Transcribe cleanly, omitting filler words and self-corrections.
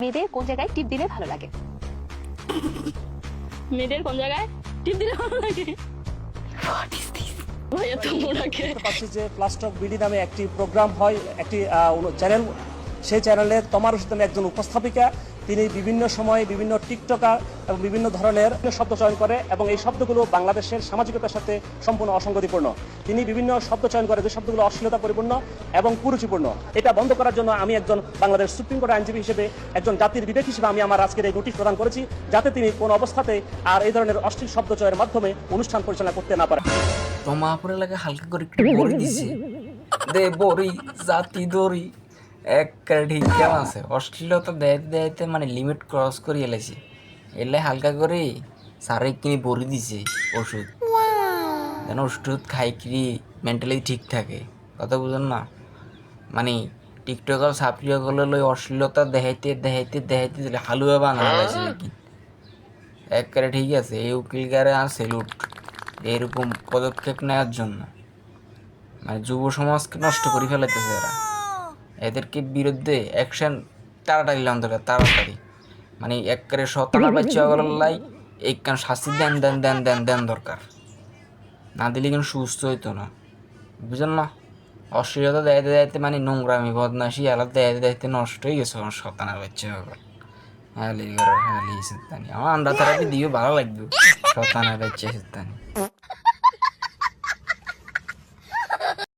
মেয়েদের কোন জায়গায় টিপ দিলে ভালো লাগে? মেয়েদের কোন জায়গায় টিপ দিলে ভালো লাগে? ভাইয়া তো মোড়াকে পাচ্ছি যে প্লাস্টক বিডি নামে একটি প্রোগ্রাম হয়, একটি চ্যানেল। সেই চ্যানেলের তমা রশিদ নামে একজন উপস্থাপিকা, তিনি বিভিন্ন সময়ে বিভিন্ন টিকটকার এবং বিভিন্ন ধরনের শব্দ চয়ন করে এবং এই শব্দগুলো বাংলাদেশের সামাজিকতার সাথে সম্পূর্ণ অসঙ্গতিপূর্ণ। তিনি বিভিন্ন শব্দ চয়ন করে যে শব্দগুলো অশ্লীলতা পরিপূর্ণ এবং কুরুচিপূর্ণ। এটা বন্ধ করার জন্য আমি একজন বাংলাদেশ সুপ্রিম কোর্টের আইনজীবী হিসেবে, একজন জাতির বিবেক হিসেবে আমি আমার আজকের এই নোটিশ প্রদান করেছি, যাতে তিনি কোনো অবস্থাতে আর এই ধরনের অশ্লীল শব্দ চয়ের মাধ্যমে অনুষ্ঠান পরিচালনা করতে না পারে। তোমাপুরে লাগে হালকা করে একটু বড়ি দিছি দে বড়ি জাতি দড়ি এক ঠিক কেমন আছে অশ্লীলতা দেয়তে দেয়তে মানে লিমিট ক্রস করে এলাইছি এলে হালকা করে সারে কিনে বড়ি দিছে ওষুধ যেন ওষুধ খাই কি মেন্টালি ঠিক থাকে। কথা বুঝুন না, মানে টিকটকার সাপ্রিয় করলে লই অশ্লীলতা দেখাইতে দেখাইতে দেখাইতে দিলে হালুয়া বানানো হয়েছে নাকি একবারে ঠিক আছে। এই উকিলগারে আর সেলুট এরকম পদক্ষেপ নেওয়ার জন্য, মানে যুব সমাজকে নষ্ট করে ফেলাইতেছে এরা। এদেরকে বিরুদ্ধে অ্যাকশন তাড়াতাড়ি লাম দরকার, তাড়াতাড়ি, মানে একবারে শতানা বাচ্চা লাই এই কারণ শাস্তি দেন দেন দেন দেন দেন দরকার, না দিলে কিন্তু সুস্থ হইতো না, বুঝলেন না? অশ্লীলতা দেয়তে দেয়তে মানে নোংরামি বদমাশি আলাদা দেয়তে দেয়তে নষ্ট হয়ে গেছে আমার শতানা বাচ্চা হ্যাঁ আমার আন্ডা থেরাপি দিও ভালো লাগবে শতানা বাচ্চা